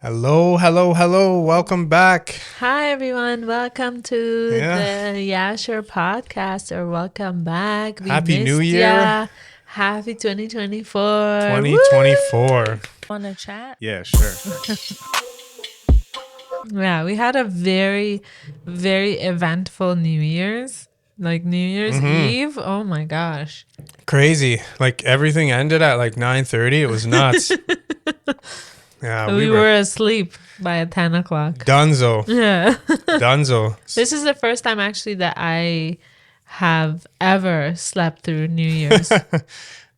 Hello, hello, hello. Welcome back. Hi, everyone. Welcome to the Yeah Sure podcast, or welcome back. We Happy New missed Year. ya. Happy 2024. 2024. Woo! Want to chat? Yeah, sure. Yeah, we had a very, very eventful New Year's. Like New Year's Eve. Oh my gosh. Crazy. Like everything ended at like 9:30. It was nuts. Yeah, We were asleep by 10 o'clock. Dunzo. Yeah. Dunzo. This is the first time actually that I have ever slept through New Year's.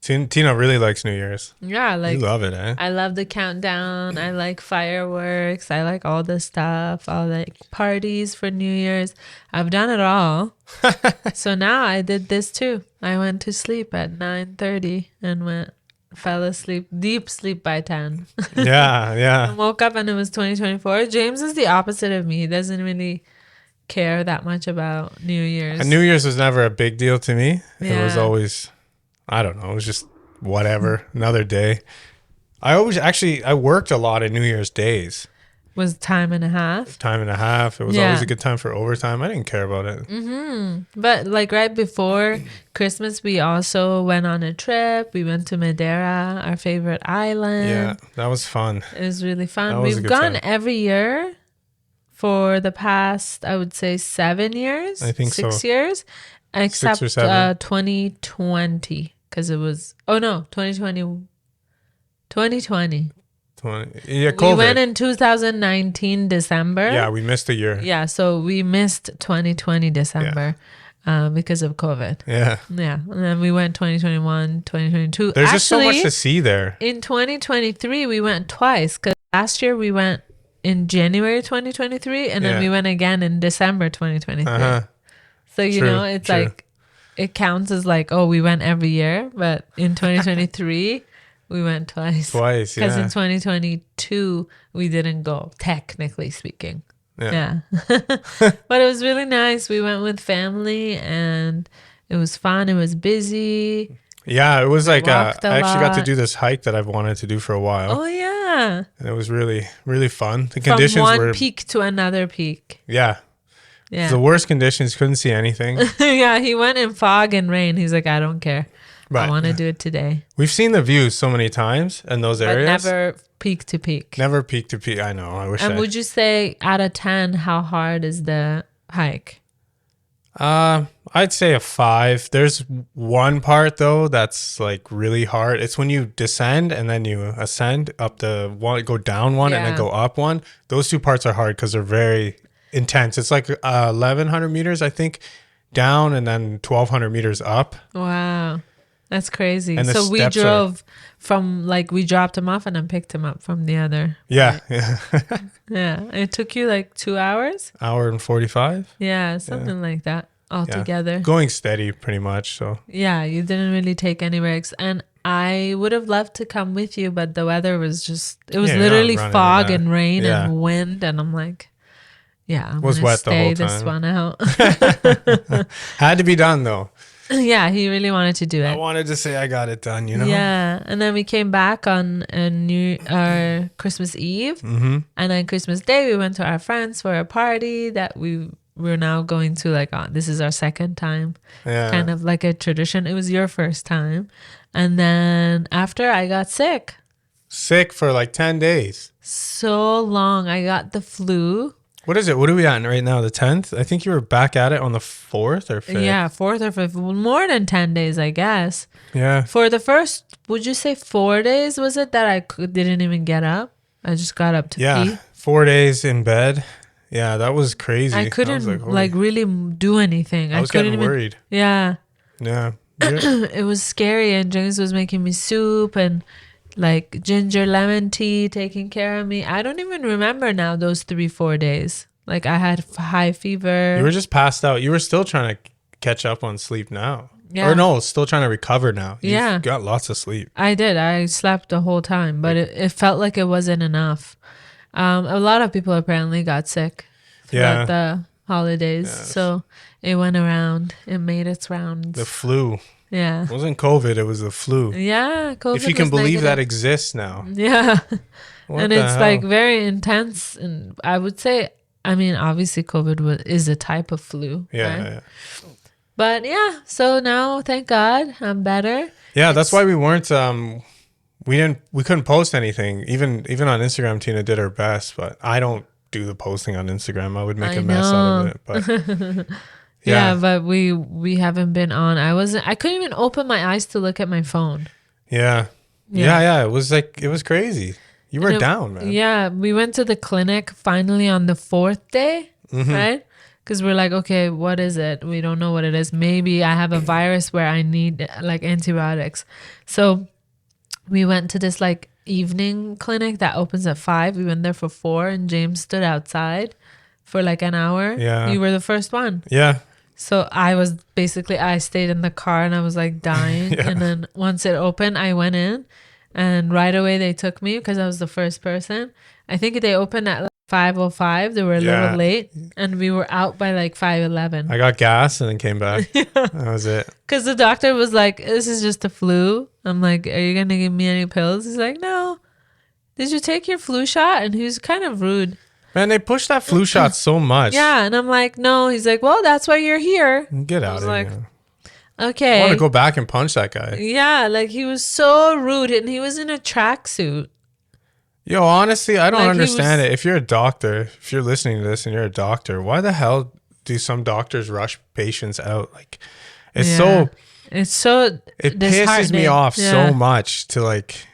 Tina really likes New Year's. Yeah, You like love it, eh? I love the countdown. I like fireworks. I like all the stuff, all the parties for New Year's. I've done it all. So now I did this too. I went to sleep at 9:30 and fell asleep, deep sleep by 10. Yeah, I yeah. woke up and it was 2024. James is the opposite of me. He doesn't really care that much about New Year's. And New Year's was never a big deal to me. It was Yeah. always, I don't know, it was just whatever, another day. I worked a lot of New Year's days. Was time and a half. Time and a half. It was Yeah. always a good time for overtime. I didn't care about it. But like right before Christmas, we also went on a trip. We went to Madeira, our favorite island. Yeah, that was fun. It was really fun. That was a We've good gone time. every year for the past, I would say, 7 years. I think 6 so. years. Except or 7. 2020, because it was, 2020. 2020. 20. Yeah, We COVID. went in 2019 December. Yeah, we missed a year. Yeah, so we missed 2020 December because of COVID. Yeah. Yeah, and then we went 2021, 2022. There's just so much to see there. In 2023, we went twice, because last year we went in January 2023, and then Yeah. we went again in December 2023. Uh-huh. So, you True, know, it's true. like, it counts as like, oh, we went every year, but in 2023, we went twice. Twice, Because yeah. in 2022, we didn't go, technically speaking. Yeah. But it was really nice. We went with family and it was fun. It was busy. Yeah, it was like, I Walked a actually got to lot. do this hike that I've wanted to do for a while. Oh, yeah. And it was really, really fun. The From conditions one were, peak to another peak. yeah. Yeah. The worst conditions, couldn't see anything. Yeah, he went in fog and rain. He's like, I don't care. I But want to do it today. we've seen the views so many times in those But areas. never peak to peak. Never peak to peak. I know. I wish And I... would you say out of 10, how hard is the hike? I'd say a 5. There's one part though that's like really hard. It's when you descend and then you ascend up the one, go down one and then Yeah. go up one. Those two parts are hard because they're very intense. It's like 1,100 meters, I think, down and then 1,200 meters up. Wow. That's crazy. And the So we steps are- drove from, like, we dropped him off and then picked him up from the other. Yeah, yeah. Yeah. It took you like 2 hours? Hour and 45. Yeah, something like that altogether. Going steady pretty much. So Yeah, you didn't really take any breaks. And I would have loved to come with you, but the weather was just, it was Yeah, you're not literally running fog that. and rain Yeah. and wind. And I'm like, yeah, I'm Was gonna wet the stay whole this time. one out. had to be done though. Yeah, he really wanted to do I it. wanted to say I got it done, you know? Yeah, and then we came back on Christmas Eve, and then Christmas Day we went to our friends for a party that we're now going to, like, this is our second time, Yeah. kind of like a tradition. It was your first time, and then after I got sick Sick for like 10 days. so long. I got the flu. What is it? What are we at right now? The 10th? I think you were back at it on the 4th or 5th. Yeah, 4th or 5th, more than 10 days, I guess. Yeah. For the first, would you say 4 days was it that I didn't even get up? I just got up to Yeah. pee. 4 days in bed. Yeah, that was crazy. I couldn't was holy- like really do anything. I was couldn't getting worried. Yeah, Yeah. You're- it was scary. And James was making me soup and like ginger lemon tea, taking care of me. I don't even remember now those 3-4 days. Like I had high fever. you were just passed out. You were still trying to catch up on sleep now. Yeah. Or no, still trying to recover now. You Yeah. got lots of sleep. I did. I slept the whole time, but it felt like it wasn't enough. A lot of people apparently got sick throughout the holidays. Yes. So it went around. It made its rounds. The flu. Yeah. It wasn't COVID. It was the flu. Yeah. COVID If you can was believe that negative. exists now. Yeah. What And the it's hell? like very intense. And I would say, I mean, obviously COVID is a type of flu. Yeah, Right? yeah. But yeah, so now thank God I'm better. Yeah, that's why we weren't we couldn't post anything. Even on Instagram, Tina did her best, but I don't do the posting on Instagram. I would make a mess out of it. But Yeah, yeah. but we haven't been on. I couldn't even open my eyes to look at my phone. Yeah. Yeah. It was crazy. You were down, man. Yeah, we went to the clinic finally on the 4th day, right? Because we're like, okay, what is it? We don't know what it is. Maybe I have a virus where I need like antibiotics. So we went to this like evening clinic that opens at 5. We went there for 4 and James stood outside for like an hour. Yeah. You were the first one. Yeah. So I stayed in the car and I was like dying. Yeah. And then once it opened, I went in and right away they took me because I was the first person. I think they opened at like 5:05. They were a little late and we were out by like 5:11. I got gas and then came back. That was it. Because the doctor was like, this is just a flu. I'm like, are you going to give me any pills? He's like, no. Did you take your flu shot? And he was kind of rude. Man, they pushed that flu shot so much. Yeah. And I'm like, no. He's like, well, that's why you're here. Get out of like, here. Okay. I want to go back and punch that guy. Yeah. Like he was so rude and he was in a tracksuit. Yo, honestly, I don't Like, understand it. If you're a doctor, if you're listening to this and you're a doctor, why the hell do some doctors rush patients out? Like, it's so it pisses me off so much to like.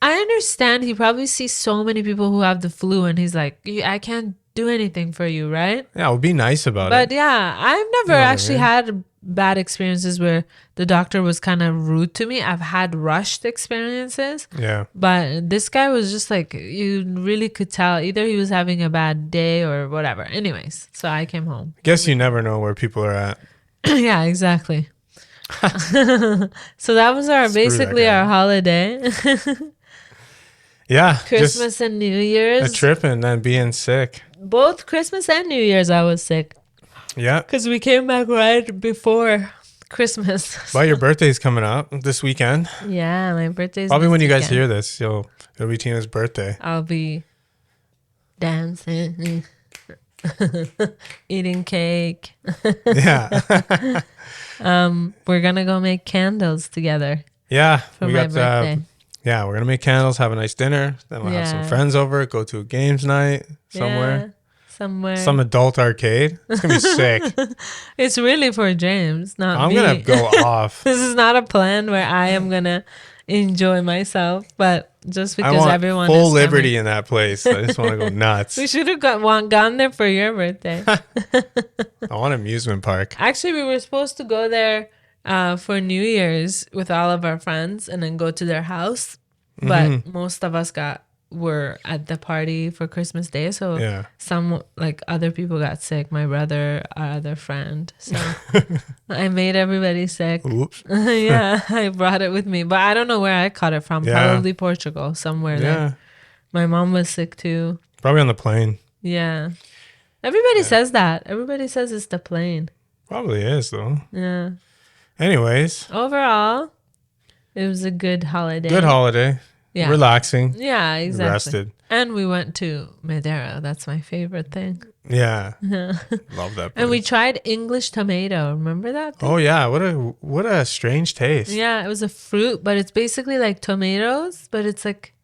I understand he probably sees so many people who have the flu and he's like, I can't do anything for you, right? Yeah, be nice about it. But yeah, I've never actually had bad experiences where the doctor was kind of rude to me. I've had rushed experiences. Yeah. But this guy was just like, you really could tell either he was having a bad day or whatever. Anyways, so I came home. Guess you never know where people are at. Yeah, exactly. So that was basically our holiday. Yeah. Christmas and New Year's. A trip and then being sick. Both Christmas and New Year's I was sick. Yeah. Because we came back right before Christmas. But your birthday's coming up this weekend. Yeah, my birthday's Probably this when you guys weekend. hear this, it'll be Tina's birthday. I'll be dancing, eating cake. Yeah. We're gonna go make candles together. Yeah. For my birthday. Yeah, we're gonna make candles, have a nice dinner. Then we'll have some friends over, go to a games night somewhere. Yeah, somewhere. Some adult arcade. It's gonna be sick. It's really for James, not me. I'm gonna go off. This is not a plan where I am gonna enjoy myself, but just because I want everyone full is liberty coming. in that place. I just want to go nuts. We should have gone there for your birthday. I want an amusement park. Actually, we were supposed to go there for New Year's with all of our friends and then go to their house. But most of us were at the party for Christmas Day. So some like other people got sick. My brother, our other friend. So I made everybody sick. Oops. Yeah, I brought it with me. But I don't know where I caught it from. Yeah. Probably Portugal, somewhere Yeah. there. My mom was sick too. Probably on the plane. Yeah. Everybody says that. Everybody says it's the plane. Probably is though. Yeah. Anyways. Overall, it was a good holiday. Good holiday. Yeah. Relaxing. Yeah, exactly. Rested. And we went to Madeira. That's my favorite thing. Yeah. Love that place. And we tried English tomato. Remember that thing? Oh yeah, what a strange taste. Yeah, it was a fruit, but it's basically like tomatoes, but it's like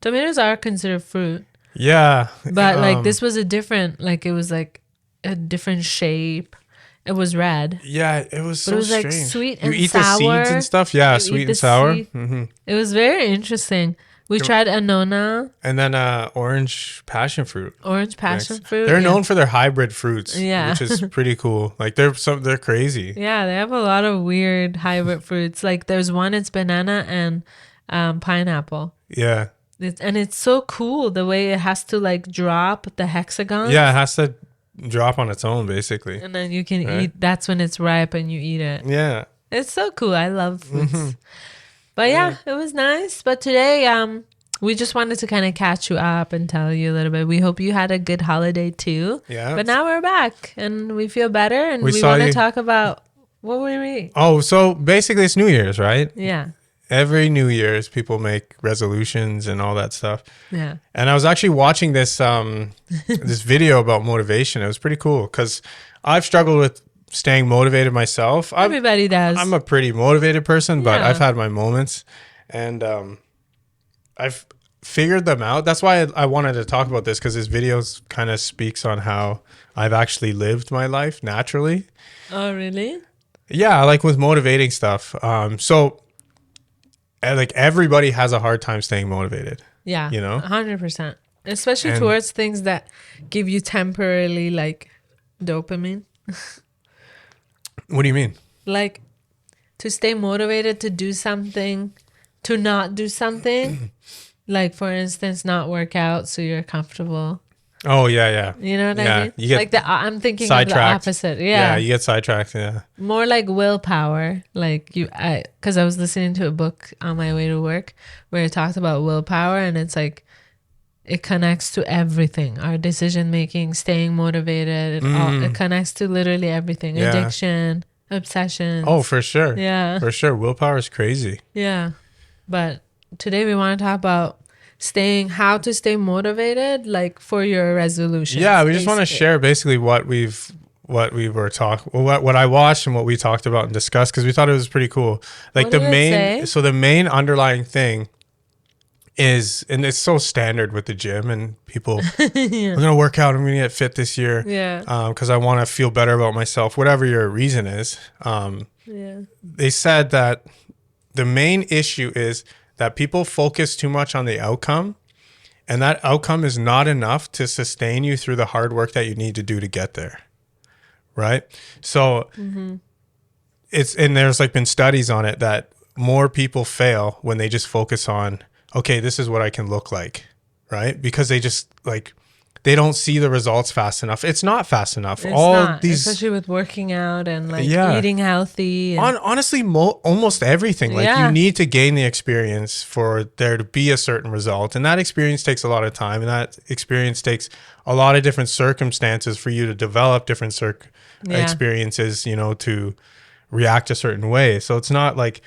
tomatoes are considered fruit. Yeah. But like this was a different, like it was like a different shape. It was red. Yeah, it was so But it was strange. like sweet and you eat sour. the seeds and stuff? Yeah, You sweet eat and the sour. seed. Mm-hmm. It was very interesting. We tried Annona, And then orange passion fruit. orange passion Mix. fruit. They're yeah. known for their hybrid fruits, Yeah. which is pretty cool. Like they're crazy. Yeah, they have a lot of weird hybrid fruits. Like there's one, it's banana and pineapple. Yeah. It's so cool the way it has to like drop the hexagon. Yeah, it has to drop on its own basically. And then you can eat. That's when it's ripe and you eat it. Yeah. It's so cool. I love fruits. But yeah, it was nice. But today, we just wanted to kind of catch you up and tell you a little bit. We hope you had a good holiday too. Yeah. But now we're back and we feel better and We we saw want to you- talk about What were we? Oh, so basically it's New Year's, right? Yeah. Every New Year's, people make resolutions and all that stuff. Yeah. And I was actually watching this this video about motivation. It was pretty cool because I've struggled with staying motivated myself. Everybody does. I'm a pretty motivated person, but Yeah. I've had my moments, and I've figured them out. That's why I wanted to talk about this, because this video kind of speaks on how I've actually lived my life naturally. Oh, really? Yeah, like with motivating stuff. So like everybody has a hard time staying motivated. Yeah. You know? 100%. Especially And- towards things that give you temporarily like dopamine. What do you mean? Like to stay motivated to do something, to not do something. Like for instance, not work out so you're comfortable. Oh, yeah. You know what I Yeah, mean? you get like I'm thinking of the sidetracked. opposite. Yeah, Yeah. you get sidetracked. Yeah. More like willpower. Like because I was listening to a book on my way to work where it talked about willpower, and it's like it connects to everything. Our decision making, staying motivated, it connects to literally everything. Yeah. Addiction, obsession. Oh, for sure. Yeah. For sure. Willpower is crazy. Yeah. But today we want to talk about how to stay motivated, like for your resolution. Yeah, we just want to share basically what we were what I watched and what we talked about and discussed, because we thought it was pretty cool. Like What did it say? the main underlying thing is, and it's so standard with the gym and people, I'm gonna work out, I'm gonna get fit this year, Yeah. because I want to feel better about myself, whatever your reason is. Yeah. They said that the main issue is that people focus too much on the outcome, and that outcome is not enough to sustain you through the hard work that you need to do to get there. Right? So there's like been studies on it that more people fail when they just focus on, okay, this is what I can look like, right? Because they just like, they don't see the results fast enough. It's not fast enough. It's All not, these, especially with working out and like Yeah. eating healthy. And, honestly, almost everything. Like Yeah. you need to gain the experience for there to be a certain result, and that experience takes a lot of time, and that experience takes a lot of different circumstances for you to develop different Yeah. experiences. You know, to react a certain way. So it's not like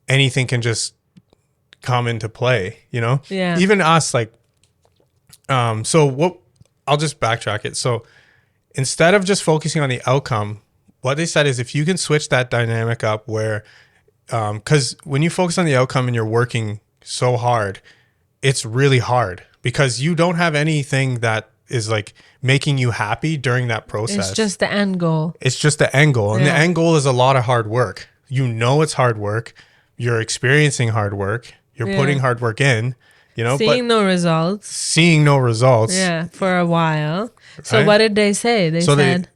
anything can just come into play. You know, Yeah. Even us, like, so what? I'll just backtrack it. So instead of just focusing on the outcome, what they said is if you can switch that dynamic up where, because when you focus on the outcome and you're working so hard, it's really hard because you don't have anything that is like making you happy during that process. it's just the end goal. It's just the end goal. And the Yeah. end goal is a lot of hard work. You know, it's hard work. You're experiencing hard work. You're Yeah. putting hard work in, you know, Seeing but no results. seeing no results. Yeah, for a while. So Right? what did they say? They said,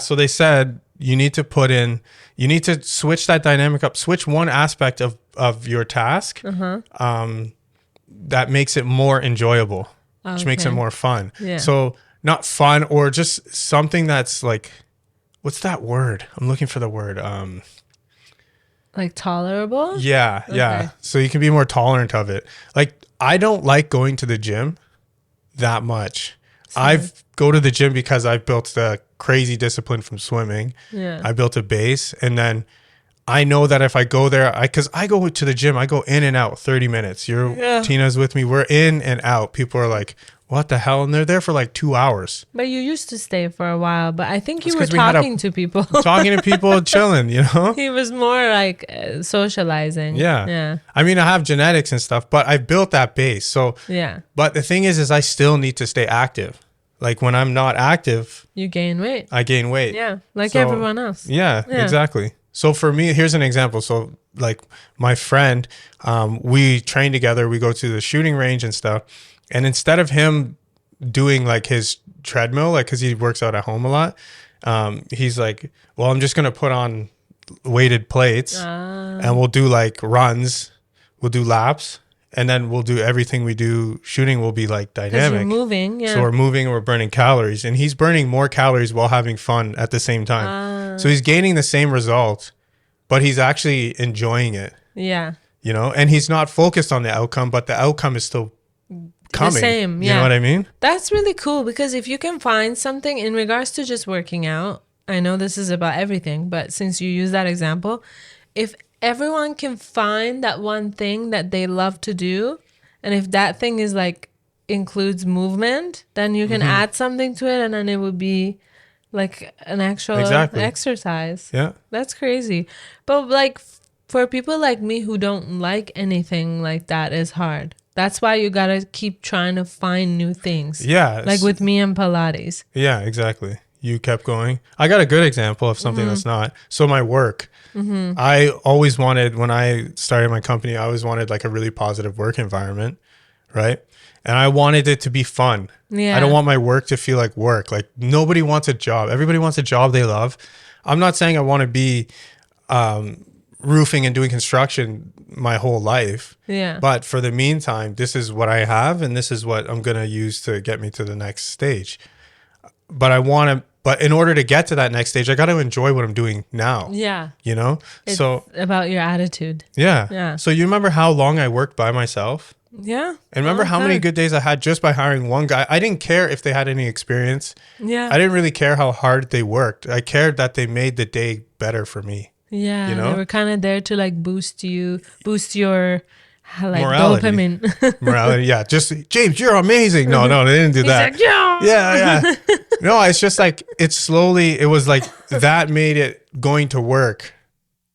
So they said you need to switch that dynamic up, switch one aspect of your task that makes it more enjoyable, which makes it Okay. more fun. Yeah. So not fun, or just something that's like, what's that word? I'm looking for the word. like tolerable? Yeah. Okay. So you can be more tolerant of it. Like, I don't like going to the gym that much. I've go to the gym because I've built the crazy discipline from swimming. Yeah. I built a base, and then I know that if I go there, because I go to the gym, I go in and out 30 minutes. Yeah. Tina's with me. We're in and out. People are like, what the hell? And they're there for like 2 hours. But you used to stay for a while, but I think you It's were 'cause we had talking to people. Talking to people, chilling, you know? He was more like socializing. Yeah. Yeah. I mean, I have genetics and stuff, but I've built that base. So, Yeah. but the thing is I still need to stay active. Like when I'm not active, You gain weight. I gain weight. Yeah. Like So- everyone else. Yeah, Yeah. exactly. So for me, here's an example. So like my friend, we train together, we go to the shooting range and stuff. And instead of him doing like his treadmill, like, cause he works out at home a lot. He's like, well, I'm just going to put on weighted plates and we'll do like runs, we'll do laps, and then we'll do everything we do. Shooting will be like Because you're dynamic. moving. Yeah. So we're moving and we're burning calories, and he's burning more calories while having fun at the same time. So he's gaining the same result, but he's actually enjoying it, yeah. you know, and he's not focused on the outcome, but the outcome is still coming. same, You know yeah. what I mean? That's really cool because if you can find something in regards to just working out, I know this is about everything, but since you use that example, if everyone can find that one thing that they love to do, and if that thing is like includes movement, then you can add something to it, and then it would be like an actual exercise. Yeah. That's crazy. But like for people like me who don't like anything like that, is hard. That's why you gotta keep trying to find new things. Yeah. Like with me and Pilates. Yeah, exactly. You kept going. I got a good example of something that's not. So my work, I always wanted, when I started my company, I always wanted like a really positive work environment, right? And I wanted it to be fun. Yeah. I don't want my work to feel like work. Like nobody wants a job. Everybody wants a job they love. I'm not saying I want to be roofing and doing construction my whole life. Yeah. But for the meantime, this is what I have, and this is what I'm going to use to get me to the next stage. But in order to get to that next stage, I got to enjoy what I'm doing now. Yeah. You know? It's so about your attitude. yeah. Yeah. So you remember how long I worked by myself? Yeah. And remember how many good days I had just by hiring one guy? I didn't care if they had any experience. Yeah. I didn't really care how hard they worked. I cared that they made the day better for me. Yeah. You know? They were kind of there to like boost your like Morality. dopamine. Morality. Yeah. Just, James, you're amazing. No, they didn't do that. He's like, Yeah. No, it's just like, it was like that made it going to work.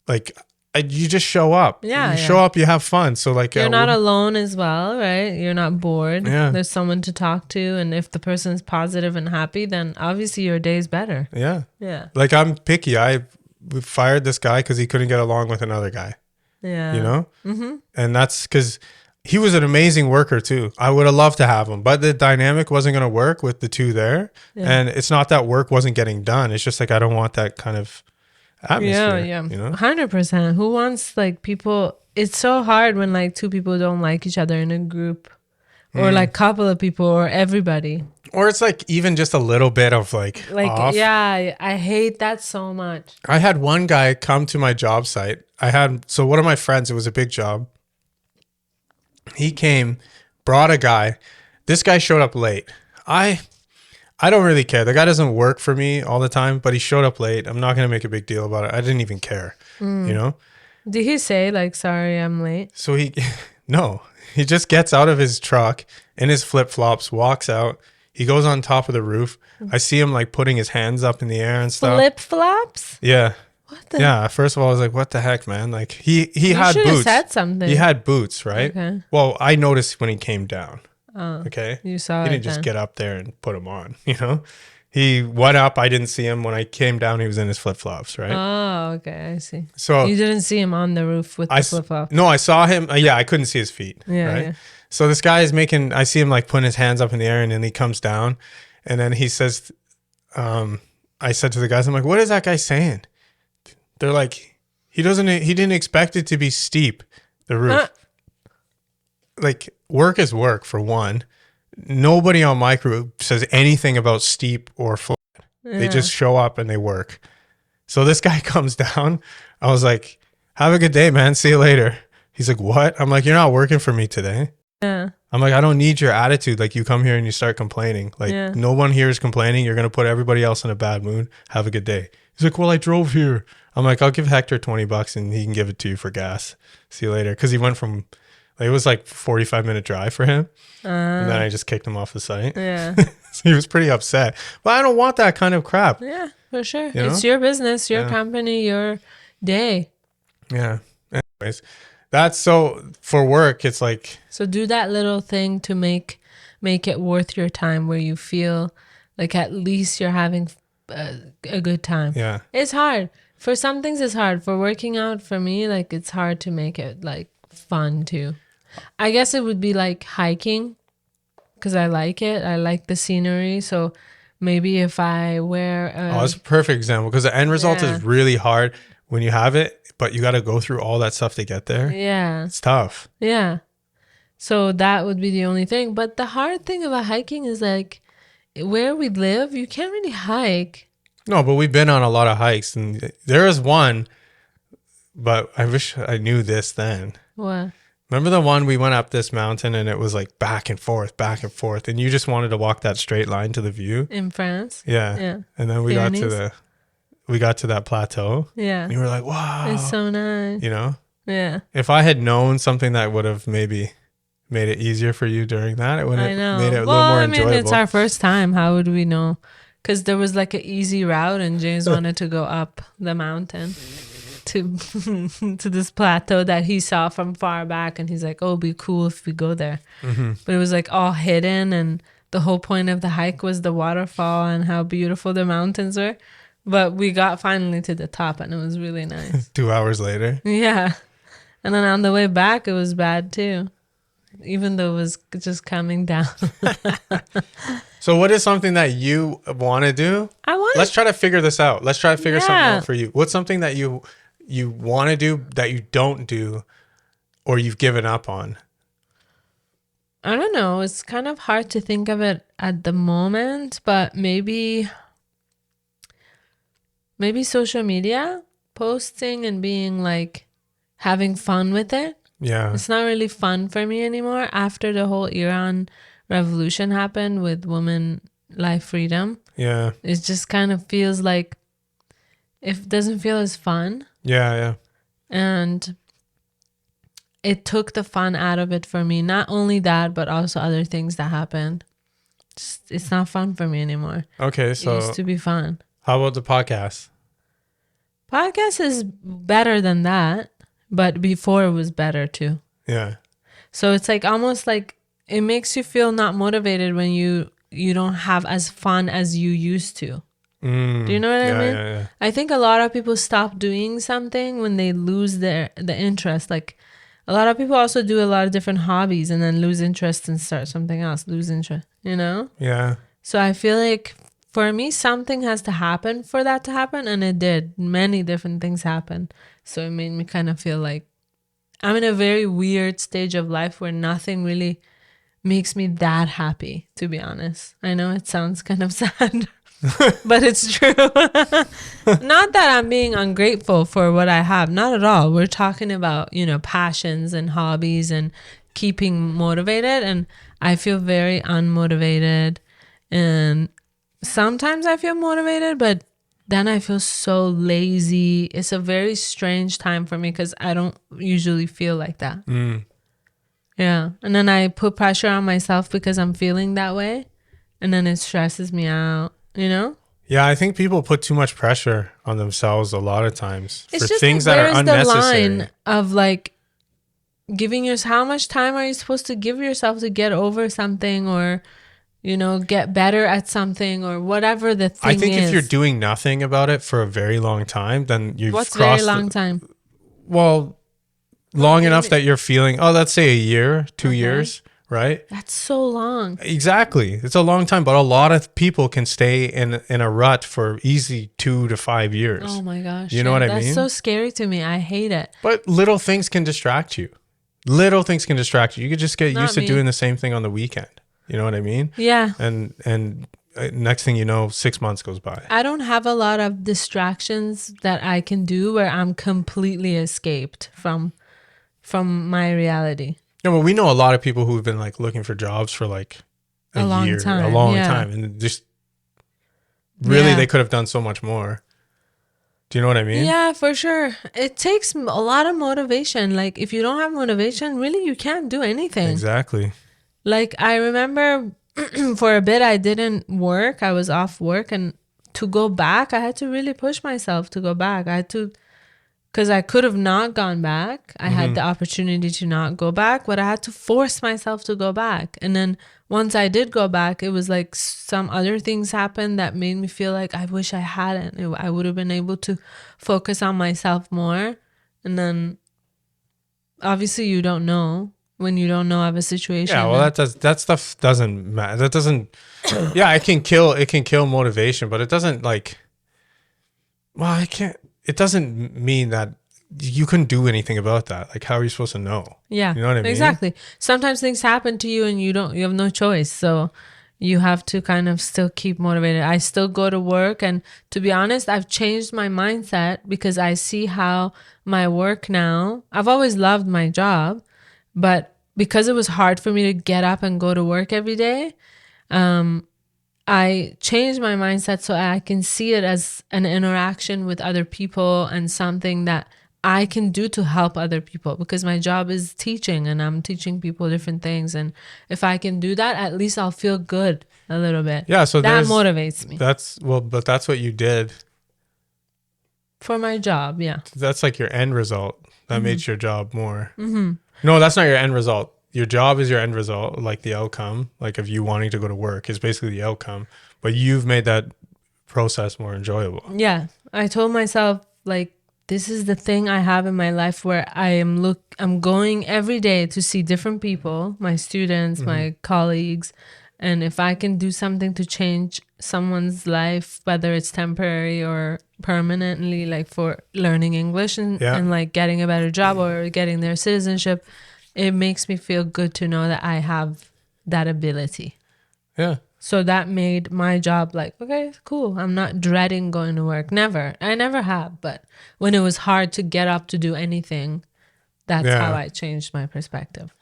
Like, you just show up. Yeah. You show up, you have fun. So like, You're not alone as well, right? You're not bored. Yeah. There's someone to talk to. And if the person's positive and happy, then obviously your day's better. yeah. Yeah. Like I'm picky. I fired this guy because he couldn't get along with another guy, Yeah. you know? And that's because he was an amazing worker too. I would have loved to have him, but the dynamic wasn't going to work with the two there. Yeah. And it's not that work wasn't getting done. It's just like, I don't want that kind of atmosphere. Yeah. You know? 100%. Who wants like people? It's so hard when like two people don't like each other in a group, or like couple of people, or everybody. Or it's like even just a little bit of like off. Yeah, I hate that so much. I had one guy come to my job site. So one of my friends, it was a big job. He came, brought a guy. This guy showed up late. I don't really care. The guy doesn't work for me all the time, but he showed up late. I'm not going to make a big deal about it. I didn't even care, you know? Did he say like, sorry, I'm late? So no, he just gets out of his truck in his flip-flops, walks out. He goes on top of the roof. I see him like putting his hands up in the air and stuff. Flip-flops? Yeah. What the? Yeah. First of all, I was like, what the heck, man? Like he had should have boots. said something. He had boots, right? Okay. Well, I noticed when he came down. Oh, Okay. you saw He it didn't just then. get up there and put them on, you know? He went up. I didn't see him. When I came down, he was in his flip-flops, right? Oh, okay. I see. So You didn't see him on the roof with the flip-flop. No, I saw him. Yeah, I couldn't see his feet. Yeah, Right. yeah. So this guy is I see him like putting his hands up in the air, and then he comes down, and then he says, I said to the guys, I'm like, what is that guy saying? They're like, he didn't expect it to be steep, the roof. Like work is work for one. Nobody on my crew says anything about steep or flat. They Yeah. just show up and they work. So this guy comes down. I was like, have a good day, man. See you later. He's like, what? I'm like, you're not working for me today. Yeah. I'm like, I don't need your attitude. Like you come here and you start complaining. Like Yeah. no one here is complaining. You're going to put everybody else in a bad mood. Have a good day. He's like, well, I drove here. I'm like, I'll give Hector $20 and he can give it to you for gas. See you later. Cause he went from, like, it was like 45-minute drive for him. And then I just kicked him off the site. Yeah. So he was pretty upset. But I don't want that kind of crap. Yeah, for sure. You It's know? your business, your Yeah. company, your day. Yeah. Anyways, that's so for work. It's like, So do that little thing to make it worth your time, where you feel like at least you're having a good time. yeah. It's hard. For some things it's hard. For working out, for me, like it's hard to make it like fun too. I guess it would be like hiking, because I like it. I like the scenery. So maybe if I wear Oh, that's a perfect example because the end result Yeah. is really hard when you have it, but you got to go through all that stuff to get there. yeah. It's tough. Yeah. So that would be the only thing. But the hard thing about hiking is like where we live, you can't really hike. No, but we've been on a lot of hikes and there is one, but I wish I knew this then. What? Remember the one we went up this mountain and it was like back and forth, and you just wanted to walk that straight line to the view? In France? Yeah. Yeah. And then we got to Pyrenees? we got to that plateau. Yeah. And you were like, wow. It's so nice. You know? Yeah. If I had known something that would have maybe made it easier for you during that, it would have made it a little more enjoyable. It's our first time. How would we know? Because there was like an easy route and James wanted to go up the mountain to to this plateau that he saw from far back. And he's like, oh, it'd be cool if we go there. But it was like all hidden. And the whole point of the hike was the waterfall and how beautiful the mountains were. But we got finally to the top and it was really nice. 2 hours later. Yeah. And then on the way back, it was bad too. Even though it was just coming down. So what is something that you want to do? Let's try to figure this out. Let's try to figure something out for you. What's something that you want to do that you don't do or you've given up on? I don't know. It's kind of hard to think of it at the moment, but maybe social media, posting and being like having fun with it. Yeah. It's not really fun for me anymore after the whole Iran revolution happened with women life freedom. Yeah. It just kind of feels like it doesn't feel as fun. Yeah, yeah. And it took the fun out of it for me. Not only that, but also other things that happened. It's not fun for me anymore. Okay, so it used to be fun. How about the podcast? Podcast is better than that, but before it was better too. Yeah. So it's like almost like it makes you feel not motivated when you don't have as fun as you used to. Do you know what I mean? Yeah. I think a lot of people stop doing something when they lose the interest. Like a lot of people also do a lot of different hobbies and then lose interest and start something else, lose interest, you know? Yeah. So I feel like for me, something has to happen for that to happen. And it did. Many different things happened. So it made me kind of feel like I'm in a very weird stage of life where nothing really makes me that happy, to be honest. I know it sounds kind of sad, but it's true. Not that I'm being ungrateful for what I have. Not at all. We're talking about, passions and hobbies and keeping motivated. And I feel very unmotivated. And sometimes I feel motivated, but then I feel so lazy. It's a very strange time for me because I don't usually feel like that. Yeah. And then I put pressure on myself because I'm feeling that way. And then it stresses me out, Yeah, I think people put too much pressure on themselves a lot of times it's for things that are unnecessary. The line of like giving yourself, how much time are you supposed to give yourself to get over something or, get better at something or whatever the thing is. I think if you're doing nothing about it for a very long time, then you've What's crossed very long time? Well, long enough that you're feeling, let's say a year, 2 years, right? That's so long. Exactly. It's a long time, but a lot of people can stay in a rut for easy 2 to 5 years. Oh my gosh. You know what I mean? That's so scary to me. I hate it. But little things can distract you. You could just get used to doing the same thing on the weekend. You know what I mean? Yeah. And next thing you know, 6 months goes by. I don't have a lot of distractions that I can do where I'm completely escaped from my reality. Yeah, well, we know a lot of people who've been like looking for jobs for like a long year, a long time, and just really they could have done so much more. Do you know what I mean? Yeah, for sure. It takes a lot of motivation. Like if you don't have motivation, really you can't do anything. Exactly. Like I remember for a bit I didn't work. I was off work, and to go back, I had to really push myself to go back. Because I could have not gone back. I had the opportunity to not go back, but I had to force myself to go back. And then once I did go back, it was like some other things happened that made me feel like I wish I hadn't. I would have been able to focus on myself more. And then obviously you don't know when you don't know of a situation. Yeah, well, that stuff doesn't matter. That doesn't. Yeah, it can kill motivation, but it doesn't like. Well, I can't. It doesn't mean that you couldn't do anything about that. Like, how are you supposed to know? Yeah, you know what I mean? Exactly. Sometimes things happen to you and you have no choice. So you have to kind of still keep motivated. I still go to work, and to be honest, I've changed my mindset because I see how my work now. I've always loved my job, but because it was hard for me to get up and go to work every day, I changed my mindset so I can see it as an interaction with other people and something that I can do to help other people, because my job is teaching and I'm teaching people different things. And if I can do that, at least I'll feel good a little bit. Yeah. So that motivates me. But that's what you did for my job. Yeah. That's like your end result. That makes your job more. No, that's not your end result. Your job is your end result, like the outcome, like of you wanting to go to work is basically the outcome. But you've made that process more enjoyable. Yeah. I told myself, like, this is the thing I have in my life where I'm going every day to see different people, my students, my colleagues. And if I can do something to change someone's life, whether it's temporary or permanently, like for learning English and like getting a better job or getting their citizenship, it makes me feel good to know that I have that ability. Yeah. So that made my job like, okay, cool. I'm not dreading going to work. Never. I never have. But when it was hard to get up to do anything, that's how I changed my perspective.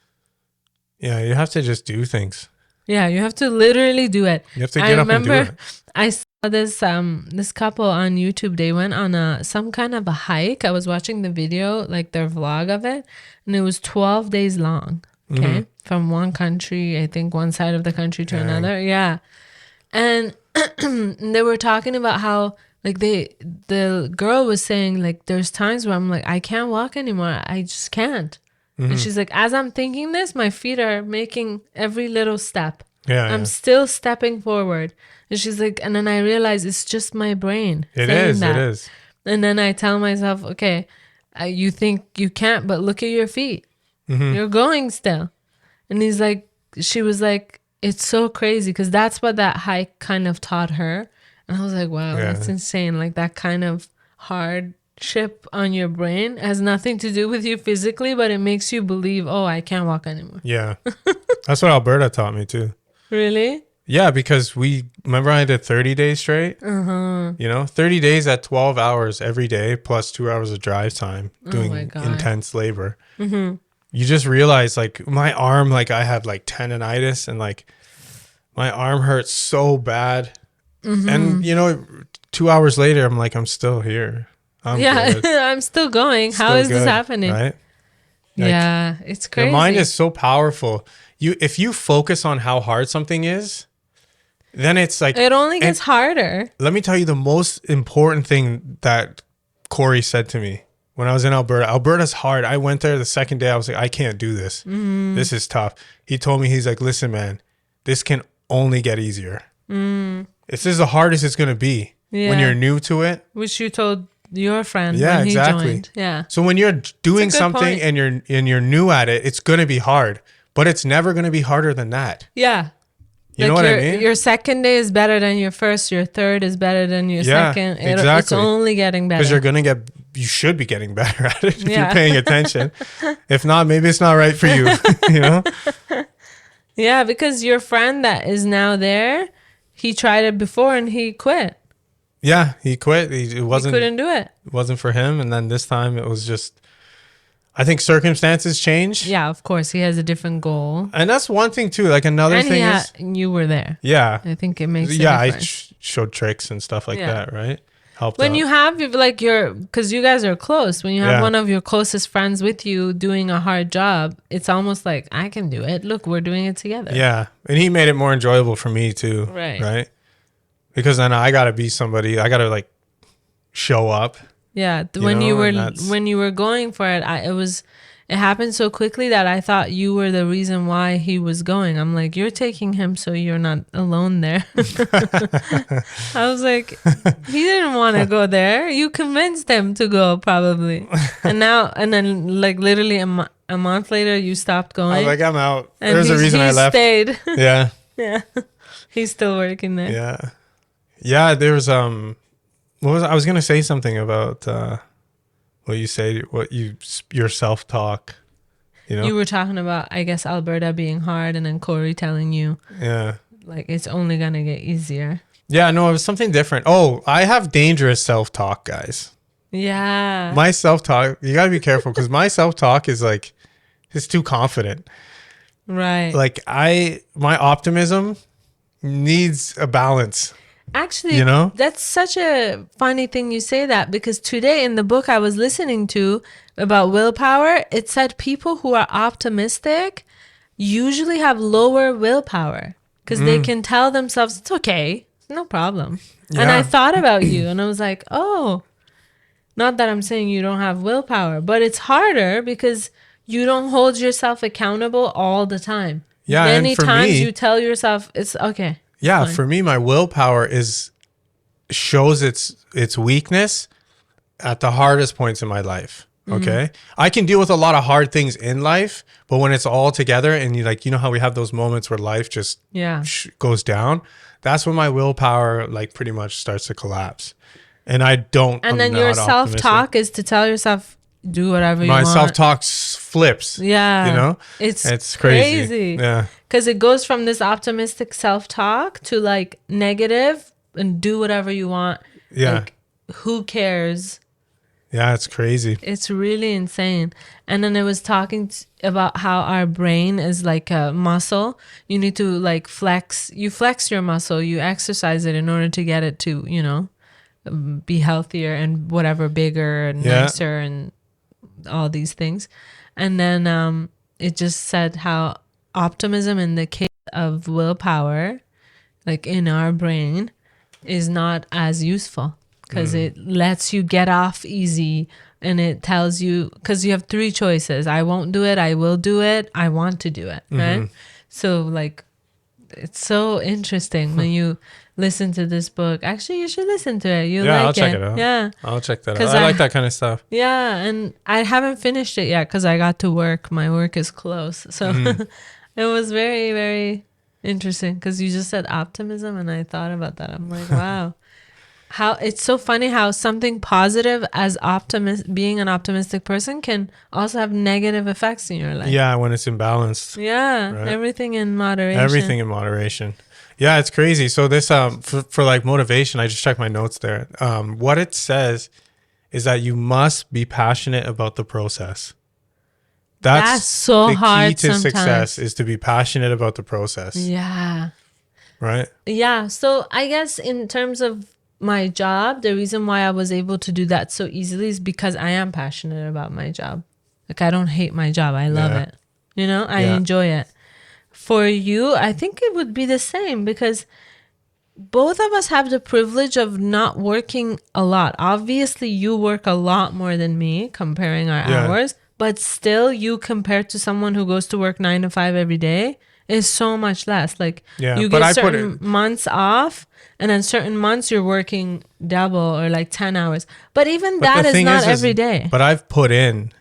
Yeah, you have to just do things. Yeah, you have to literally do it. You have to get up and do it. I saw this couple on YouTube. They went on some kind of a hike. I was watching the video, like their vlog of it, and it was 12 days long. Okay, from one country, I think one side of the country to another. Yeah, and they were talking about how like the girl was saying like there's times where I'm like I can't walk anymore. I just can't. And she's like, as I'm thinking this, my feet are making every little step. Yeah, I'm still stepping forward. And she's like, and then I realize it's just my brain. It is. And then I tell myself, okay, you think you can't, but look at your feet. You're going still. And she was like, it's so crazy because that's what that hike kind of taught her. And I was like, wow, that's insane. Like that kind of hardship on your brain has nothing to do with you physically, but it makes you believe, oh, I can't walk anymore. Yeah. That's what Alberta taught me too. Really? Yeah, because remember I did 30 days straight? You know, 30 days at 12 hours every day plus 2 hours of drive time doing intense labor. You just realize like my arm, like I had like tendonitis and like my arm hurts so bad. And, you know, 2 hours later, I'm like, I'm still here. I'm still going. How is this happening? Right? Like, yeah, it's crazy. The mind is so powerful. If you focus on how hard something is, then it's like it only gets harder. Let me tell you the most important thing that Corey said to me when I was in Alberta. Alberta's hard. I went there the second day. I was like, I can't do this. This is tough. He told me, he's like, listen, man, this can only get easier. This is the hardest it's going to be when you're new to it. Which you told your friend when he joined. Yeah. So when you're doing something and you're new at it, it's going to be hard, but it's never going to be harder than that. Yeah. You know what I mean? Your second day is better than your first. Your third is better than your second. Exactly. It's only getting better. Because you should be getting better at it if you're paying attention. If not, maybe it's not right for you, you know? Yeah, because your friend that is now there, he tried it before and he quit. Yeah, he quit. He couldn't do it. It wasn't for him. And then this time it was just, I think circumstances change. Yeah, of course. He has a different goal. And that's one thing too. Like another thing is. You were there. Yeah. I think it makes a difference. I showed tricks and stuff like that, right? Helped when out. you have like because you guys are close, when you have one of your closest friends with you doing a hard job, it's almost like, I can do it. Look, we're doing it together. Yeah. And he made it more enjoyable for me too. Right. Because then I got to be somebody, I got to like show up. Yeah. When you were going for it, it happened so quickly that I thought you were the reason why he was going. I'm like, you're taking him so you're not alone there. I was like, he didn't want to go there. You convinced him to go probably. And then like literally a month later, you stopped going. I was like, I'm out. There's a reason I left. He stayed. Yeah. Yeah. He's still working there. Yeah. Yeah. There's, I was going to say something about, what you say, your self-talk, you know? You were talking about, I guess, Alberta being hard and then Corey telling you, like, it's only going to get easier. Yeah, no, it was something different. Oh, I have dangerous self-talk, guys. Yeah. My self-talk, you got to be careful because my self-talk is like, it's too confident. Right. Like my optimism needs a balance. Actually, You know? that's such a funny thing you say that, because today in the book I was listening to about willpower, it said people who are optimistic usually have lower willpower because they can tell themselves it's okay, no problem. And I thought about you and I was like, oh, not that I'm saying you don't have willpower, but it's harder because you don't hold yourself accountable all the time. Yeah, Many and for times me, you tell yourself it's okay. yeah, fine. for me, my willpower shows its weakness at the hardest points in my life. Okay, I can deal with a lot of hard things in life, but when it's all together and you know how we have those moments where life just goes down, that's when my willpower like pretty much starts to collapse, and And then your self-talk is to tell yourself do whatever you want. My self-talk flips. Yeah, you know, it's crazy. Yeah, because it goes from this optimistic self-talk to like negative and do whatever you want. Yeah, like, who cares? Yeah, it's crazy. It's really insane. And then it was talking about how our brain is like a muscle. You need to like flex your muscle, you exercise it in order to get it to, you know, be healthier and whatever, bigger and nicer and all these things. And then it just said how optimism in the case of willpower, like in our brain, is not as useful. Because it lets you get off easy, and it tells you, because you have three choices. I won't do it. I will do it. I want to do it. Right. So like, it's so interesting when you listen to this book. Actually, you should listen to it. I'll check it out. Yeah. I'll check that out. I like that kind of stuff. Yeah. And I haven't finished it yet because I got to work. My work is close. So it was very, very interesting because you just said optimism and I thought about that. I'm like, wow. How it's so funny how something positive as being an optimistic person can also have negative effects in your life. Yeah, when it's imbalanced. Yeah, right? Everything in moderation. Everything in moderation. Yeah, it's crazy. So this for like motivation, I just checked my notes there. What it says is that you must be passionate about the process. That's so the hard key to sometimes. Success is to be passionate about the process. Yeah. Right? Yeah. So I guess in terms of my job, the reason why I was able to do that so easily is because I am passionate about my job. Like, I don't hate my job. I love it. You know, I enjoy it. For you, I think it would be the same because both of us have the privilege of not working a lot. Obviously, you work a lot more than me comparing our hours, but still you compared to someone who goes to work 9 to 5 every day is so much less. Like you get certain months off and then certain months you're working double or like 10 hours. But even that is not every day. But I've put in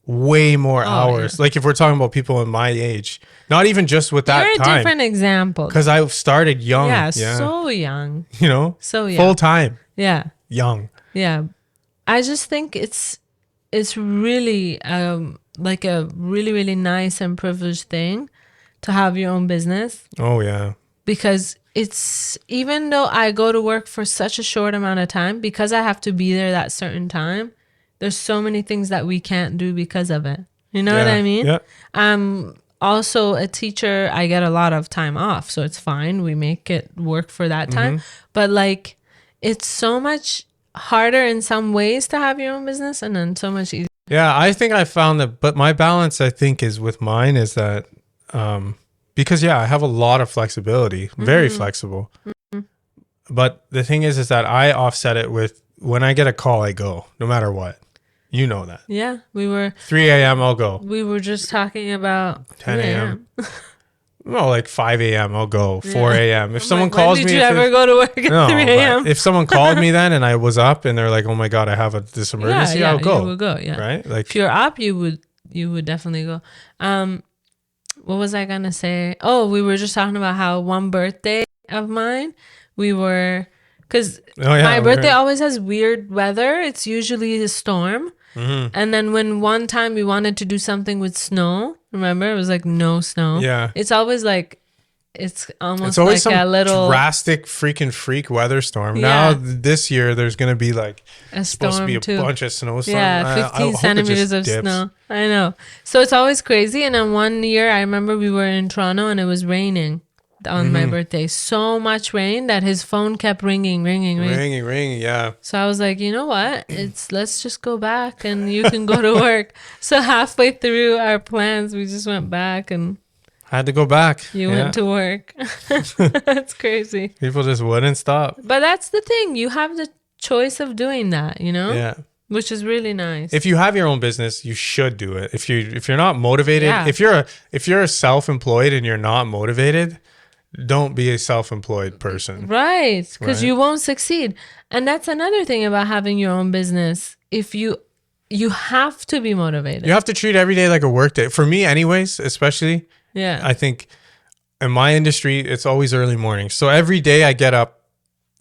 way more hours. Yeah. Like if we're talking about people in my age, not even just with that time. You're a different example. Because I started young. Yeah, so young. You know? So young. Full time. Yeah. Young. Yeah. I just think it's really like a really, really nice and privileged thing to have your own business. Oh, yeah. Because it's, even though I go to work for such a short amount of time, because I have to be there that certain time, there's so many things that we can't do because of it. You know what I mean? Yeah. I'm also a teacher. I get a lot of time off, so it's fine. We make it work for that time. But like, it's so much harder in some ways to have your own business and then so much easier. Yeah, I think I found that, but my balance, I think, is with mine is that, because I have a lot of flexibility, very flexible. But the thing is that I offset it with when I get a call, I go, no matter what. You know that. Yeah, we were 3 a.m. I'll go. We were just talking about 10 a.m. No, like 5 a.m. I'll go. 4 a.m. If someone calls me, did you ever go to work at 3 a.m.? If someone called me then and I was up and they're like, "Oh my god, I have this emergency," I'll go. You would go. Yeah, right. Like if you're up, you would definitely go. What was I gonna say? Oh, we were just talking about how one birthday of mine, we were, because my birthday always has weird weather. It's usually a storm. And then when one time we wanted to do something with snow, remember, it was like no snow. Yeah. It's always like, it's always like some a little drastic freak weather storm. Now this year there's going to be like a supposed storm to be a too. Bunch of snowstorm. Yeah, 15 centimeters of snow. I know. So it's always crazy. And then one year I remember we were in Toronto and it was raining. on my birthday. So much rain that his phone kept ringing. Yeah. So I was like, you know what? Let's just go back and you can go to work. So halfway through our plans, we just went back and Had to go back. you went to work. That's crazy. People just wouldn't stop. But that's the thing. You have the choice of doing that, you know? Yeah. Which is really nice. If you have your own business, you should do it. If you're not motivated, if you're self-employed and you're not motivated, don't be a self-employed person. Right, because you won't succeed. And that's another thing about having your own business. If you have to be motivated. You have to treat every day like a work day. For me anyways, especially, I think in my industry, it's always early mornings. So every day I get up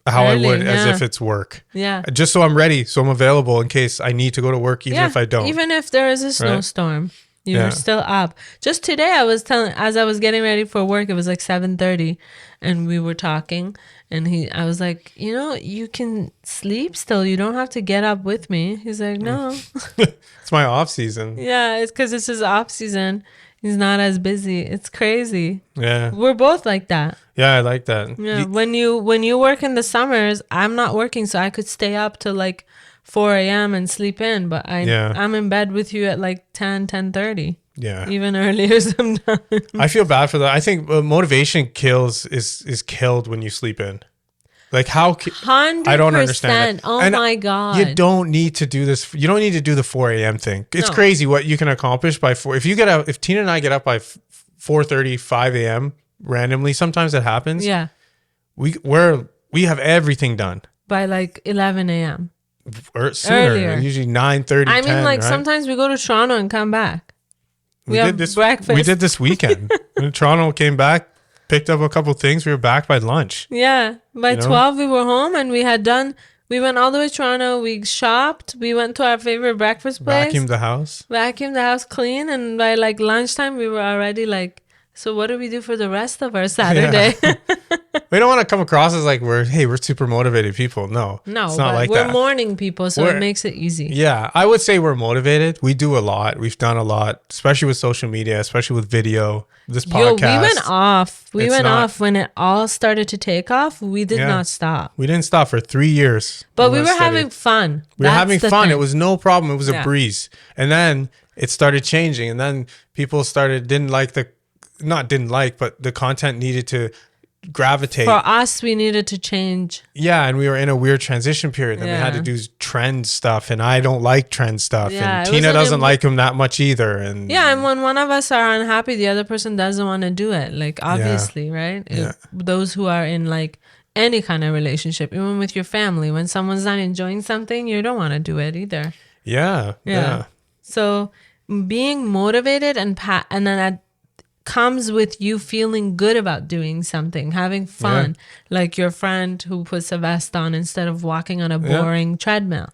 how I would as if it's work. Yeah. Just so I'm ready, so I'm available in case I need to go to work, even if I don't. Even if there is a snowstorm, you're still up. Just today, as I was getting ready for work, it was like 7:30, and we were talking, and I was like, you can sleep still. You don't have to get up with me. He's like, no. It's my off season. Yeah, it's because it's his off season. He's not as busy. It's crazy. Yeah. We're both like that. Yeah, I like that. Yeah. When you work in the summers, I'm not working, so I could stay up till like 4 a.m. and sleep in. But I'm in bed with you at like 10:30. Yeah. Even earlier sometimes. I feel bad for that. I think motivation is killed when you sleep in. Like how 100%. I don't understand it. Oh my God. You don't need to do this. You don't need to do the 4 a.m. thing. It's crazy what you can accomplish by 4. If Tina and I get up by 4:30, 5 a.m. randomly, sometimes it happens. Yeah. We have everything done. By like 11 a.m. Or sooner. Earlier. Usually 9:30, I mean, 10, like right? sometimes we go to Toronto and come back. We have breakfast. We did this weekend. When Toronto came back, picked up a couple things. We were back by lunch. Yeah. By 12, we were home and we went all the way to Toronto. We shopped. We went to our favorite breakfast place. Vacuumed the house clean. And by like lunchtime, we were already like, so what do we do for the rest of our Saturday? Yeah. We don't want to come across as like we're super motivated people. No, it's not like we're that. morning people, so it makes it easy. Yeah, I would say we're motivated. We do a lot. We've done a lot, especially with social media, especially with video. This podcast. We went off. We went off when it all started to take off. We did not stop. We didn't stop for 3 years. But we were having fun. We were having fun. Thing. It was no problem. It was a breeze. And then it started changing. And then people but the content needed to gravitate. For us, we needed to change. Yeah, and we were in a weird transition period. And we had to do trend stuff, and I don't like trend stuff. Yeah, and Tina doesn't like them that much either. And and when one of us are unhappy, the other person doesn't want to do it. Like, obviously, right? Yeah. Those who are in like any kind of relationship, even with your family, when someone's not enjoying something, you don't want to do it either. Yeah. So being motivated and then that comes with you feeling good about doing something, having fun, like your friend who puts a vest on instead of walking on a boring treadmill.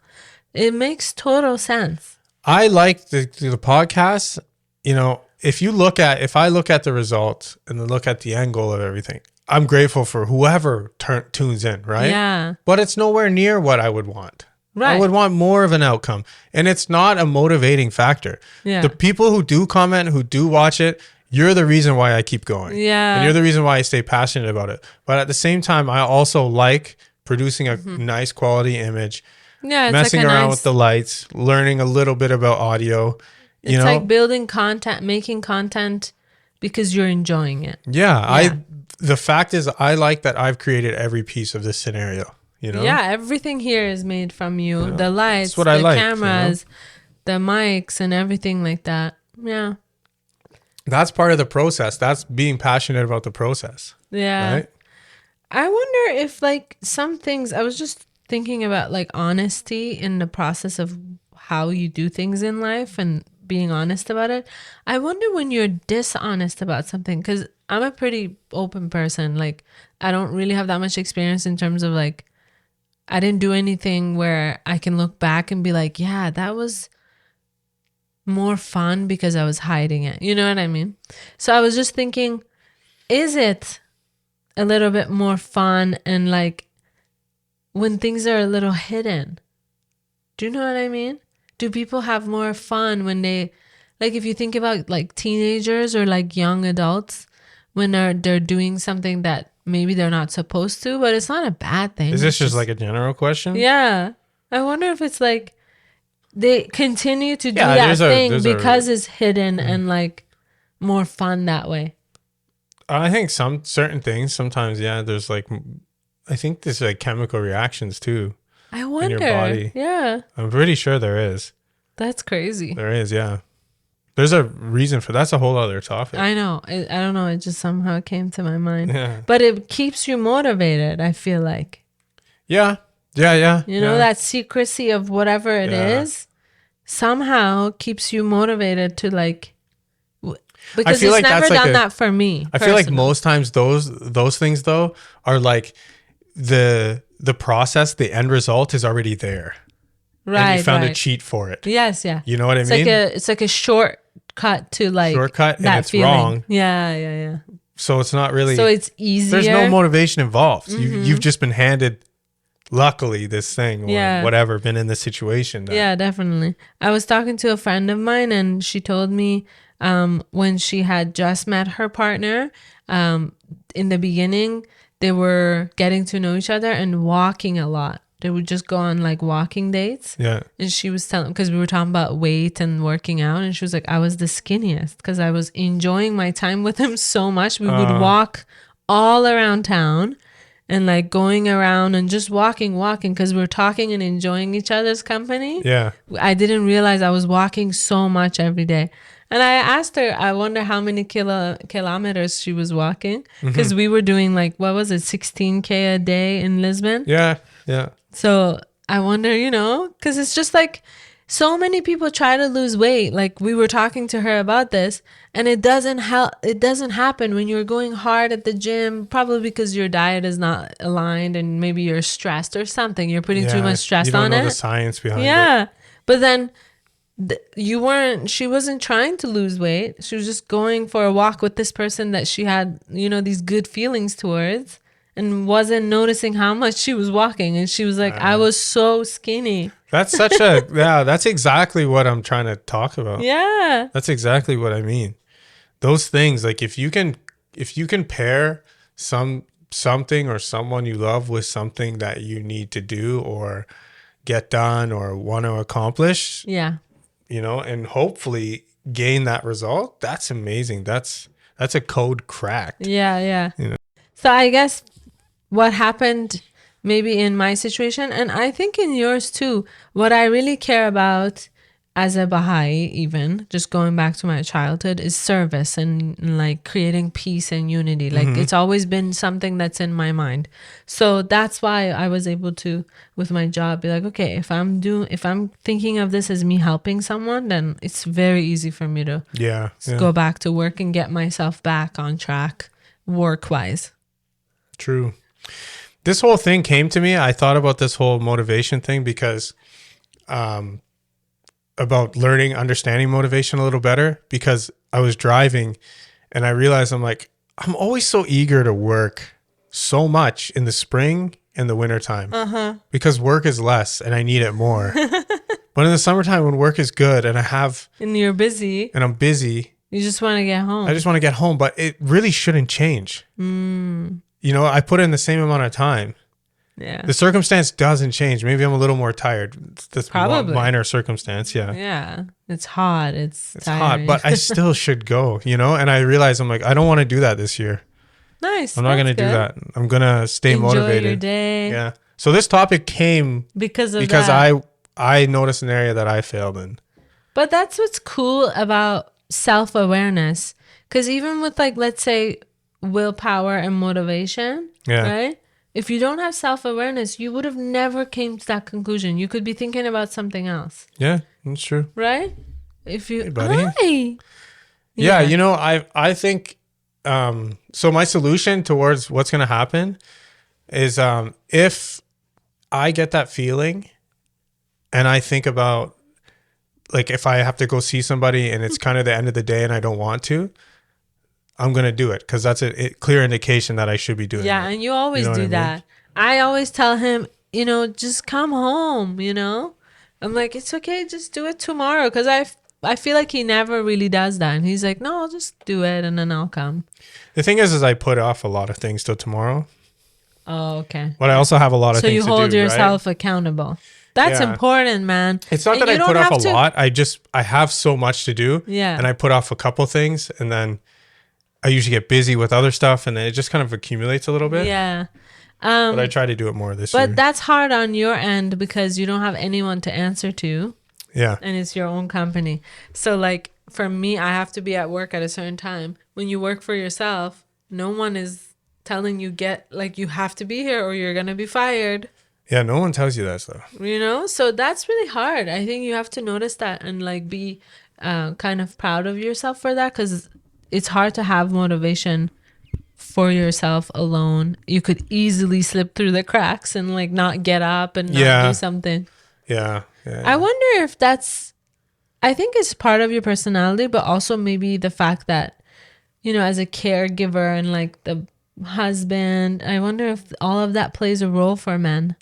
It makes total sense. I like the podcast. If I look at the results and then look at the end goal of everything, I'm grateful for whoever tunes in, right? Yeah. But it's nowhere near what I would want. Right. I would want more of an outcome. And it's not a motivating factor. Yeah. The people who do comment, who do watch it, you're the reason why I keep going. Yeah. And you're the reason why I stay passionate about it. But at the same time, I also like producing a nice quality image. Yeah. Messing around with the lights, learning a little bit about audio. It's like building content, making content because you're enjoying it. Yeah. The fact is, I like that I've created every piece of this scenario. Yeah, everything here is made from you. The lights, the cameras, the mics, and everything like that. Yeah. That's part of the process. That's being passionate about the process. Yeah. Right? I wonder if like some things, I was just thinking about like honesty in the process of how you do things in life and being honest about it. I wonder when you're dishonest about something, because I'm a pretty open person. Like I don't really have that much experience in terms of like, I didn't do anything where I can look back and be like, yeah, that was more fun because I was hiding it. You know what I mean? So I was just thinking, is it a little bit more fun and like when things are a little hidden? Do you know what I mean? Do people have more fun when they, like if you think about like teenagers or like young adults, when they're doing something that maybe they're not supposed to, but it's not a bad thing. Is this just like a general question? Yeah. I wonder if it's like they continue to do Yeah, that thing there's because it's hidden and like more fun that way. I think some certain things sometimes, yeah, there's like, I think there's like chemical reactions too I wonder. in your body. Yeah. I'm pretty sure there is. That's crazy. There is, yeah. There's a reason for that's a whole other topic. I know. I don't know. It just somehow came to my mind. Yeah. But it keeps you motivated, I feel like. Yeah. Yeah. You know, that secrecy of whatever it is somehow keeps you motivated to like, because it's never done that for me. I feel like most times those things though are like the process, the end result is already there. Right. And you found a cheat for it. Yes, yeah. You know what I mean? It's like a shortcut to like shortcut that and it's feeling. wrong. Yeah. So it's not really. So it's easier. There's no motivation involved. You've just been handed, luckily, this thing or whatever, been in this situation. Yeah, definitely. I was talking to a friend of mine and she told me when she had just met her partner, in the beginning, they were getting to know each other and walking a lot. They would just go on like walking dates. Yeah. And she was telling, because we were talking about weight and working out. And she was like, I was the skinniest because I was enjoying my time with him so much. We would walk all around town and like going around and just walking because we were talking and enjoying each other's company. Yeah. I didn't realize I was walking so much every day. And I asked her, I wonder how many kilometers she was walking. Because we were doing like, what was it, 16K a day in Lisbon? Yeah. So I wonder, you know, because it's just like so many people try to lose weight. Like we were talking to her about this and it doesn't help. It doesn't happen when you're going hard at the gym, probably because your diet is not aligned and maybe you're stressed or something. You're putting too much stress on it. You don't know the science behind it. Yeah. But then she wasn't trying to lose weight. She was just going for a walk with this person that she had, you know, these good feelings towards. And wasn't noticing how much she was walking. And she was like, I was so skinny. That's such a, that's exactly what I'm trying to talk about. Yeah. That's exactly what I mean. Those things, like if you can pair something or someone you love with something that you need to do or get done or want to accomplish. Yeah. You know, and hopefully gain that result. That's amazing. That's a code cracked. Yeah. You know? So I guess what happened maybe in my situation, and I think in yours too, what I really care about as a Baha'i, even just going back to my childhood, is service and like creating peace and unity. Like it's always been something that's in my mind. So that's why I was able to, with my job, be like, okay, if I'm thinking of this as me helping someone, then it's very easy for me to go back to work and get myself back on track work-wise. True. This whole thing came to me. I thought about this whole motivation thing because about understanding motivation a little better, because I was driving and I realized I'm always so eager to work so much in the spring and the wintertime because work is less and I need it more. But in the summertime when work is good and you're busy and I'm busy, you just want to get home. I just want to get home, but it really shouldn't change. You know, I put in the same amount of time. Yeah. The circumstance doesn't change. Maybe I'm a little more tired. That's probably minor circumstance. Yeah. Yeah. It's hot. It's hot, but I still should go, you know? And I realize I don't want to do that this year. Nice. I'm not going to do that. I'm going to stay motivated. Enjoy your day. Yeah. So this topic came because I noticed an area that I failed in. But that's what's cool about self-awareness. Because even with let's say willpower and motivation, right? If you don't have self-awareness, you would have never came to that conclusion. You could be thinking about something else. Yeah, that's true. Right? If you, hey, buddy. Hi. Yeah, you know, I think, so my solution towards what's going to happen is if I get that feeling and I think about, if I have to go see somebody and it's kind of the end of the day and I don't want to, I'm going to do it because that's a clear indication that I should be doing it. Yeah, and you always do that. I always tell him, just come home, I'm like, it's okay, just do it tomorrow because I feel like he never really does that. And he's like, no, I'll just do it and then I'll come. The thing is I put off a lot of things till tomorrow. Oh, okay. But I also have a lot of things to do. So you hold yourself accountable. That's important, man. It's not that I put off a lot. I have so much to do. Yeah. And I put off a couple things, and then I usually get busy with other stuff, and then it just kind of accumulates a little bit. Yeah. But I try to do it more this year. But that's hard on your end because you don't have anyone to answer to. Yeah. And it's your own company. So like for me, I have to be at work at a certain time. When you work for yourself, no one is telling you you have to be here or you're going to be fired. Yeah, no one tells you that stuff. You know, so that's really hard. I think you have to notice that and like be kind of proud of yourself for that, because it's hard to have motivation for yourself alone. You could easily slip through the cracks and like not get up and not do something. Yeah. I wonder if I think it's part of your personality, but also maybe the fact that, you know, as a caregiver and like the husband, I wonder if all of that plays a role for men.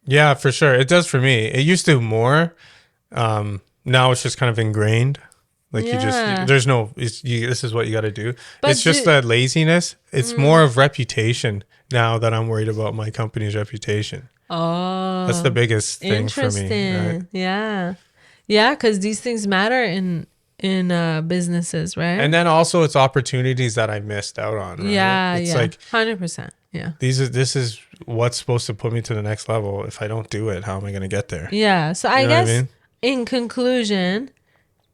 Yeah, for sure. It does for me. It used to more. Now it's just kind of ingrained. Like there's no, this is what you got to do. But it's just that laziness. It's more of reputation now that I'm worried about my company's reputation. Oh, that's the biggest thing for me. Right? Yeah. Yeah. Cause these things matter in businesses, right? And then also it's opportunities that I missed out on. Right? Yeah. It's like 100%. Yeah. This is what's supposed to put me to the next level. If I don't do it, how am I going to get there? Yeah. So I guess in conclusion,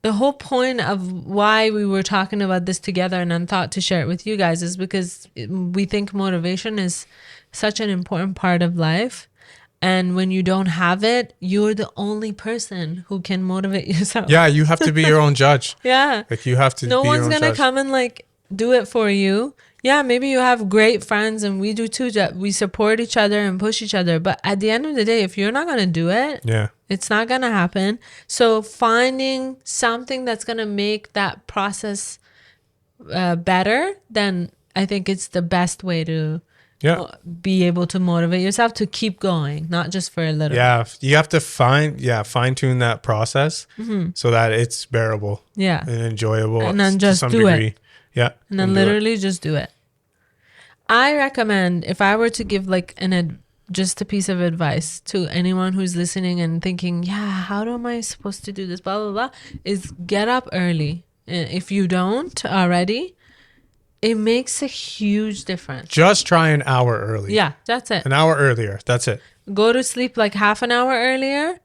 the whole point of why we were talking about this together and I thought to share it with you guys is because we think motivation is such an important part of life. And when you don't have it, you're the only person who can motivate yourself. Yeah, you have to be your own judge. Yeah. Like you have to No one's going to come and like do it for you. Yeah, maybe you have great friends and we do too. We support each other and push each other. But at the end of the day, if you're not going to do it, it's not going to happen. So finding something that's going to make that process better, then I think it's the best way to be able to motivate yourself to keep going, not just for a little bit. You have to fine tune that process so that it's bearable and enjoyable and then just to some do degree. It. Yeah. And then literally just do it. I recommend, if I were to give like just a piece of advice to anyone who's listening and thinking, how am I supposed to do this, blah, blah, blah, is get up early. If you don't already, it makes a huge difference. Just try an hour early. Yeah, that's it. An hour earlier. That's it. Go to sleep like half an hour earlier.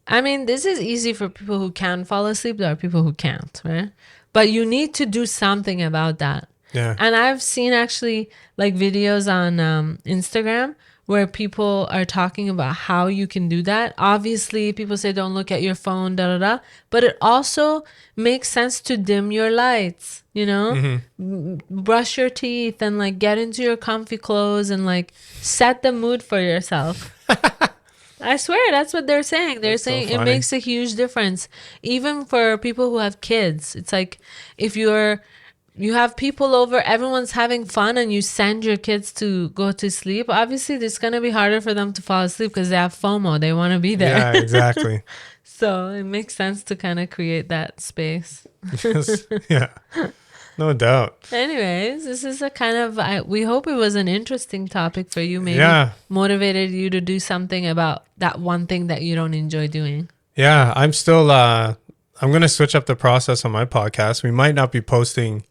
I mean, this is easy for people who can fall asleep. There are people who can't, right? But you need to do something about that. Yeah. And I've seen actually like videos on Instagram where people are talking about how you can do that. Obviously, people say don't look at your phone, but it also makes sense to dim your lights, you know, brush your teeth and like get into your comfy clothes and like set the mood for yourself. I swear that's what they're saying. They're saying it makes a huge difference. Even for people who have kids. It's like if you have people over, everyone's having fun and you send your kids to go to sleep, obviously it's going to be harder for them to fall asleep because they have FOMO. They want to be there. Yeah, exactly. So it makes sense to kind of create that space. Yeah. No doubt. Anyways, this is a kind of, we hope it was an interesting topic for you. Maybe motivated you to do something about that one thing that you don't enjoy doing. Yeah, I'm still, I'm going to switch up the process on my podcast. We might not be posting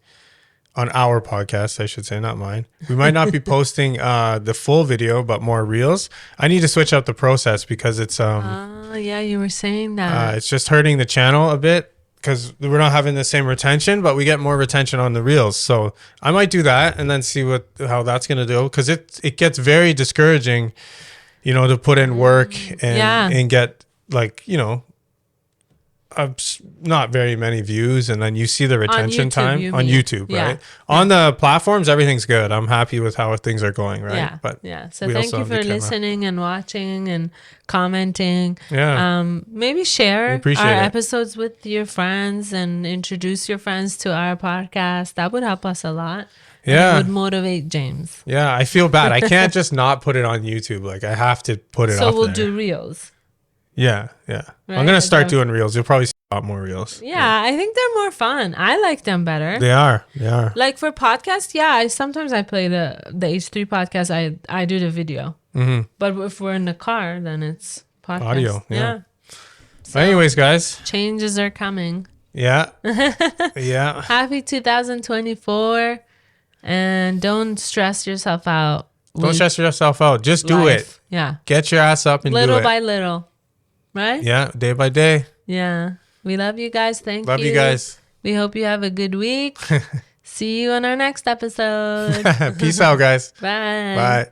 on our podcast, I should say, not mine. We might not be posting the full video, but more reels. I need to switch up the process because it's, yeah, you were saying that. It's just hurting the channel a bit. Because we're not having the same retention, but we get more retention on the reels. So I might do that and then see how that's going to do. Because it gets very discouraging, you know, to put in work and get like, you know, not very many views. And then you see the retention time on YouTube, right? On the platforms, everything's good. I'm happy with how things are going, right? Yeah. But so thank you for listening and watching and commenting. Yeah. Maybe share our episodes with your friends and introduce your friends to our podcast. That would help us a lot. Yeah. It would motivate James. Yeah. I feel bad. I can't just not put it on YouTube. Like I have to put it up there. So we'll do reels. Yeah. Yeah. Right? I'm going to start doing reels. You'll probably a lot more reels. Yeah, I think they're more fun. I like them better. They are. They are. Like for podcasts, yeah, sometimes I play the H3 podcast. I do the video. Mm-hmm. But if we're in the car, then it's podcast. Audio, yeah. So Anyways, guys. changes are coming. Yeah. Yeah. Happy 2024. And don't stress yourself out. Don't stress yourself out. Just do it. Yeah. Get your ass up and do it. Little by little. Right? Yeah. Day by day. Yeah. We love you guys. Thank you. Love you guys. We hope you have a good week. See you on our next episode. Peace out, guys. Bye. Bye.